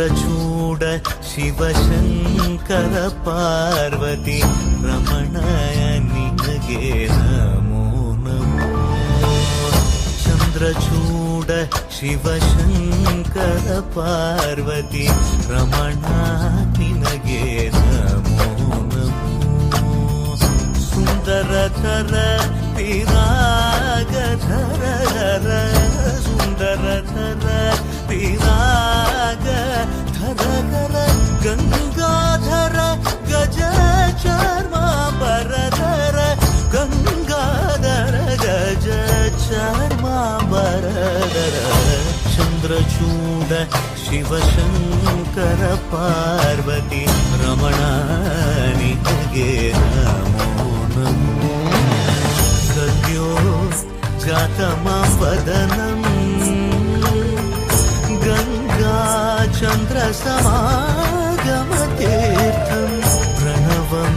ಚಂದ್ರಚೂಡ ಶಿವಶಂಕರ ಪಾರ್ವತಿ ರಮಣಯ ನಿನಗೆ ನಮೋ ನಮೋ. ಚಂದ್ರಚೂಡ ಶಿವಶಂಕರ ಪಾರ್ವತಿ ರಮಣ ನಿನಗೆ ನಮೋ ನಮೋ. ಸುಂದರತರ ಪಿರಾಗಧರ ಸುಂದರತರ ಪಿರಾಗ ಧರ ಗಂಗಾಧರ ಗಜ ಚರ್ಮಾಂಬರಧರ ಗಂಗಾಧರ ಗಜ ಚರ್ಮಾಂಬರಧರ. ಚಂದ್ರಚೂಡ ಶಿವಶಂಕರ ಪಾರ್ವತಿ ರಮಣ ನಿನಗೆ ನಮೋ ನಮೋ. ಸದ್ಯೋ ಜಾತಮಾಂ ವದನಂ ಗಂಗಾ ಚಂದ್ರ ಸಮಾಗಮತೀರ್ಥಂ ಪ್ರಣವಂ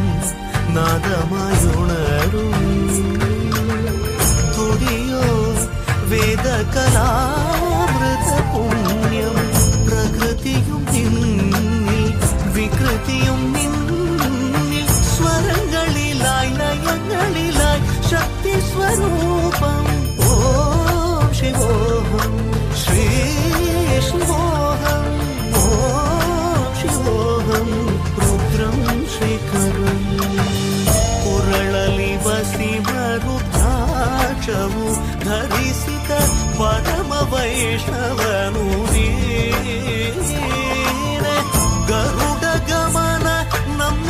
നാദമായുണരും തുടിയോ വേദകലാമൃത പുണ്യം. പ്രകൃതിയും നിന്നിൽ വികൃതിയും നിന്നിൽ സ്വരങ്ങളിലായി ലയങ്ങളിലായി ശക്തി സ്വരൂപം. ഓം ശിവോഹം ശ്രീ ശിവോഹം ഓം ശിവോഹം രുദ്രം ശേഖരം. ಉರಳಲಿ ವಸಿಮರುದ್ರಾಕ್ಷವು ಧರಿಸಿದ ಪರಮ ವೈಷ್ಣವನು ನೀನೆ. ಗರುಡ ಗಮನ ನಮ್ಮ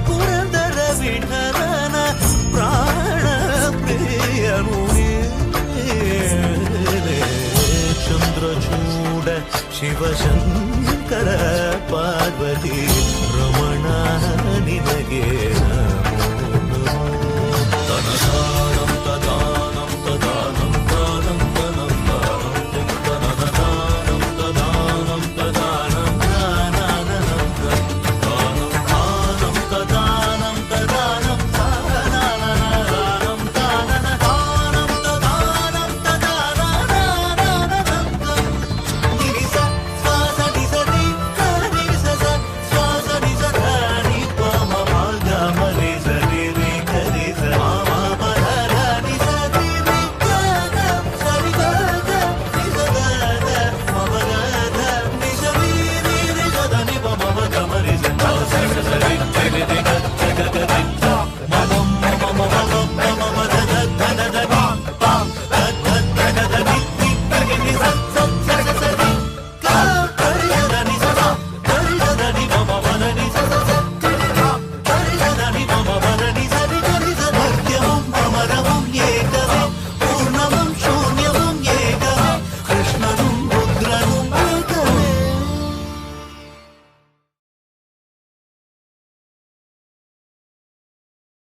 ಪುರಂದರ ವಿಠಲನ ಪ್ರಾಣ ಪ್ರಿಯನು ನೀನೆ. ಚಂದ್ರಚೂಡ ಶಿವಶಂಕರ